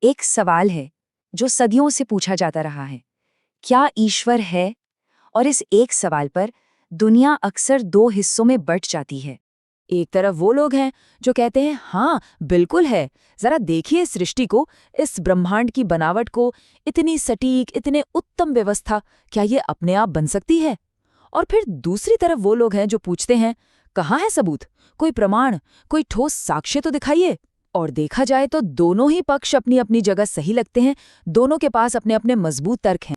एक सवाल है जो सदियों से पूछा जाता रहा है, क्या ईश्वर है? और इस एक सवाल पर दुनिया अक्सर दो हिस्सों में बंट जाती है। एक तरफ वो लोग हैं जो कहते हैं हाँ बिल्कुल है, जरा देखिए इस सृष्टि को, इस ब्रह्मांड की बनावट को, इतनी सटीक, इतने उत्तम व्यवस्था, क्या ये अपने आप बन सकती है? और फिर दूसरी तरफ वो लोग हैं जो पूछते हैं कहाँ है सबूत, कोई प्रमाण, कोई ठोस साक्ष्य तो दिखाइए। और देखा जाए तो दोनों ही पक्ष अपनी अपनी जगह सही लगते हैं, दोनों के पास अपने अपने मजबूत तर्क हैं।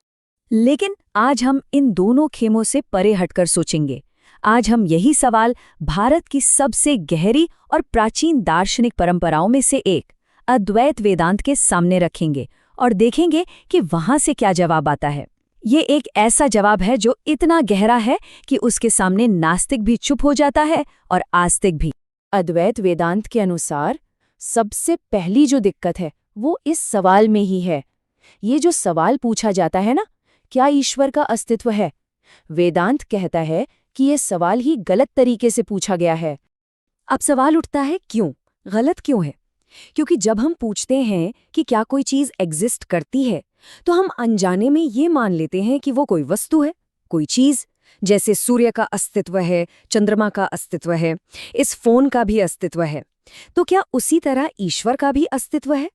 लेकिन आज हम इन दोनों खेमों से परे हटकर सोचेंगे। आज हम यही सवाल भारत की सबसे गहरी और प्राचीन दार्शनिक परंपराओं में से एक अद्वैत वेदांत के सामने रखेंगे और देखेंगे कि वहां से क्या जवाब आता है। ये एक ऐसा जवाब है जो इतना गहरा है कि उसके सामने नास्तिक भी चुप हो जाता है और आस्तिक भी। अद्वैत वेदांत के अनुसार सबसे पहली जो दिक्कत है वो इस सवाल में ही है। ये जो सवाल पूछा जाता है ना, क्या ईश्वर का अस्तित्व है, वेदांत कहता है कि ये सवाल ही गलत तरीके से पूछा गया है। अब सवाल उठता है क्यों, गलत क्यों है? क्योंकि जब हम पूछते हैं कि क्या कोई चीज एग्जिस्ट करती है, तो हम अनजाने में ये मान लेते हैं कि वो कोई वस्तु है, कोई चीज। जैसे सूर्य का अस्तित्व है, चंद्रमा का अस्तित्व है, इस फोन का भी अस्तित्व है। तो क्या उसी तरह ईश्वर का भी अस्तित्व है?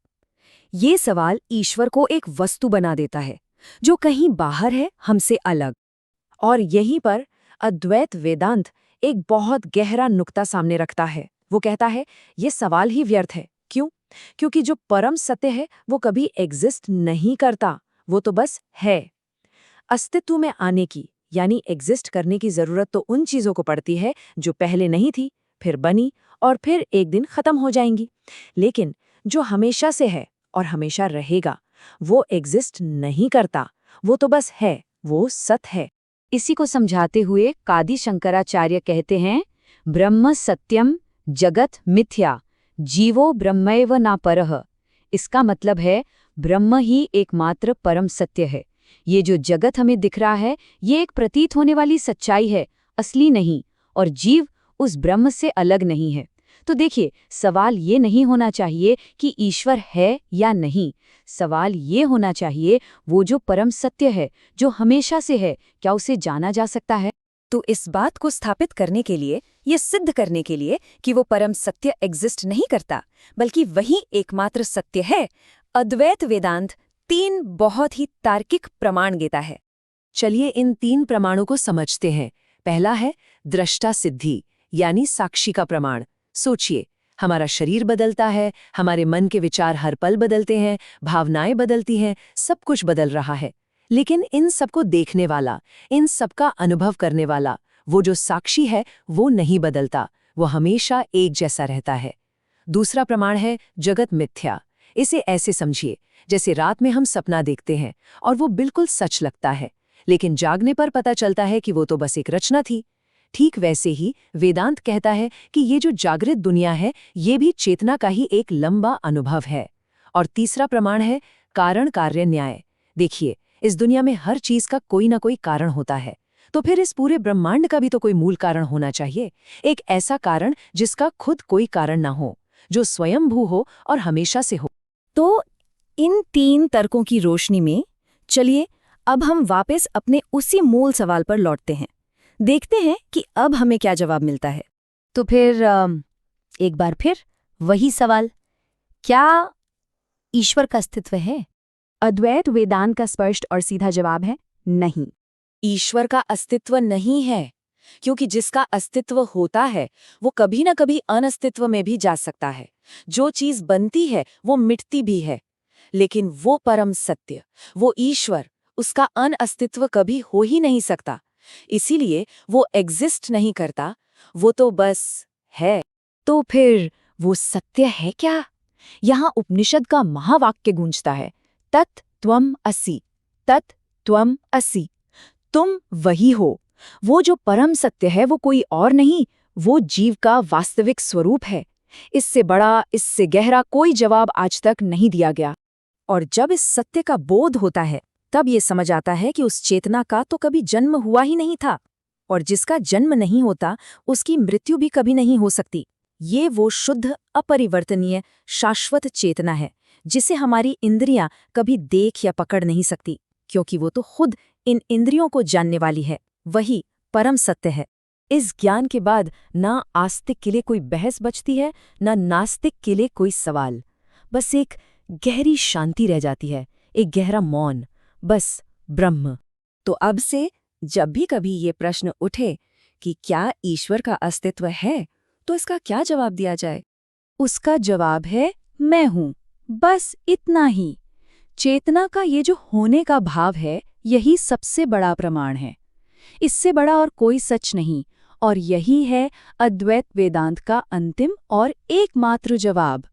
ये सवाल ईश्वर को एक वस्तु बना देता है जो कहीं बाहर है, हमसे अलग। और यहीं पर अद्वैत वेदांत एक बहुत गहरा नुक्ता सामने रखता है। वो कहता है ये सवाल ही व्यर्थ है। क्यों? क्योंकि जो परम सत्य है वो कभी एग्जिस्ट नहीं करता, वो तो बस है। अस्तित्व में आने की यानी एग्जिस्ट करने की जरूरत तो उन चीजों को पड़ती है जो पहले नहीं थी, फिर बनी और फिर एक दिन खत्म हो जाएंगी। लेकिन जो हमेशा से है और हमेशा रहेगा, वो एग्जिस्ट नहीं करता, वो तो बस है, वो सत है। इसी को समझाते हुए कादि शंकराचार्य कहते हैं, ब्रह्म सत्यम जगत मिथ्या जीवो ब्रह्मैव न परः। इसका मतलब है ब्रह्म ही एकमात्र परम सत्य है। ये जो जगत हमें दिख रहा है, ये एक प्रतीत होने वाली सच्चाई है, असली नहीं। और जीव उस ब्रह्म से अलग नहीं है। तो देखिए, सवाल ये नहीं होना चाहिए कि ईश्वर है या नहीं। सवाल ये होना चाहिए वो जो परम सत्य है, जो हमेशा से है, क्या उसे जाना जा सकता है? तो इस बात को स्थापित करने के लिए, ये सिद्ध करने के लिए कि वो परम सत्य एग्जिस्ट नहीं करता, बल्कि वही एकमात्र सत्य है, अद्वैत वेदांत 3 बहुत ही तार्किक प्रमाण देता है। चलिए इन 3 प्रमाणों को समझते हैं। पहला है दृष्टा सिद्धि यानी साक्षी का प्रमाण। सोचिए, हमारा शरीर बदलता है, हमारे मन के विचार हर पल बदलते हैं, भावनाएं बदलती हैं, सब कुछ बदल रहा है। लेकिन इन सबको देखने वाला, इन सबका अनुभव करने वाला, वो जो साक्षी है, वो नहीं बदलता, वो हमेशा एक जैसा रहता है। दूसरा प्रमाण है जगत मिथ्या। इसे ऐसे समझिए, जैसे रात में हम सपना देखते हैं और वो बिल्कुल सच लगता है, लेकिन जागने पर पता चलता है कि वो तो बस एक रचना थी। ठीक वैसे ही वेदांत कहता है कि ये जो जागृत दुनिया है, ये भी चेतना का ही एक लंबा अनुभव है। और तीसरा प्रमाण है कारण कार्य न्याय। देखिए, इस दुनिया में हर चीज का कोई ना कोई कारण होता है, तो फिर इस पूरे ब्रह्मांड का भी तो कोई मूल कारण होना चाहिए। एक ऐसा कारण जिसका खुद कोई कारण ना हो, जो स्वयंभू हो और हमेशा से हो। तो इन 3 तर्कों की रोशनी में चलिए अब हम वापस अपने उसी मूल सवाल पर लौटते हैं। देखते हैं कि अब हमें क्या जवाब मिलता है। तो फिर एक बार फिर वही सवाल, क्या ईश्वर का अस्तित्व है? अद्वैत वेदांत का स्पष्ट और सीधा जवाब है नहीं। ईश्वर का अस्तित्व नहीं है, क्योंकि जिसका अस्तित्व होता है वो कभी न कभी अनस्तित्व में भी जा सकता है। जो चीज बनती है वो मिटती भी है, लेकिन वो परम सत्य, वो ईश्वर, उसका अनअस्तित्व कभी हो ही नहीं सकता। इसीलिए वो एग्जिस्ट नहीं करता, वो तो बस है। तो फिर वो सत्य है क्या? यहाँ उपनिषद का महावाक्य गूंजता है, तत् त्वम् असि, तत् त्वम् असि। तुम वही हो। वो जो परम सत्य है वो कोई और नहीं, वो जीव का वास्तविक स्वरूप है। इससे बड़ा, इससे गहरा कोई जवाब आज तक नहीं दिया गया। और जब इस सत्य का बोध होता है, तब ये समझ आता है कि उस चेतना का तो कभी जन्म हुआ ही नहीं था, और जिसका जन्म नहीं होता उसकी मृत्यु भी कभी नहीं हो सकती। ये वो शुद्ध, अपरिवर्तनीय, शाश्वत चेतना है जिसे हमारी इंद्रियां कभी देख या पकड़ नहीं सकती, क्योंकि वो तो खुद इन इंद्रियों को जानने वाली है। वही परम सत्य है। इस ज्ञान के बाद ना आस्तिक के लिए कोई बहस बचती है, ना नास्तिक के लिए कोई सवाल। बस एक गहरी शांति रह जाती है, एक गहरा मौन, बस ब्रह्म। तो अब से जब भी कभी ये प्रश्न उठे कि क्या ईश्वर का अस्तित्व है, तो इसका क्या जवाब दिया जाए? उसका जवाब है मैं हूं, बस इतना ही। चेतना का ये जो होने का भाव है, यही सबसे बड़ा प्रमाण है। इससे बड़ा और कोई सच नहीं, और यही है अद्वैत वेदांत का अंतिम और एकमात्र जवाब।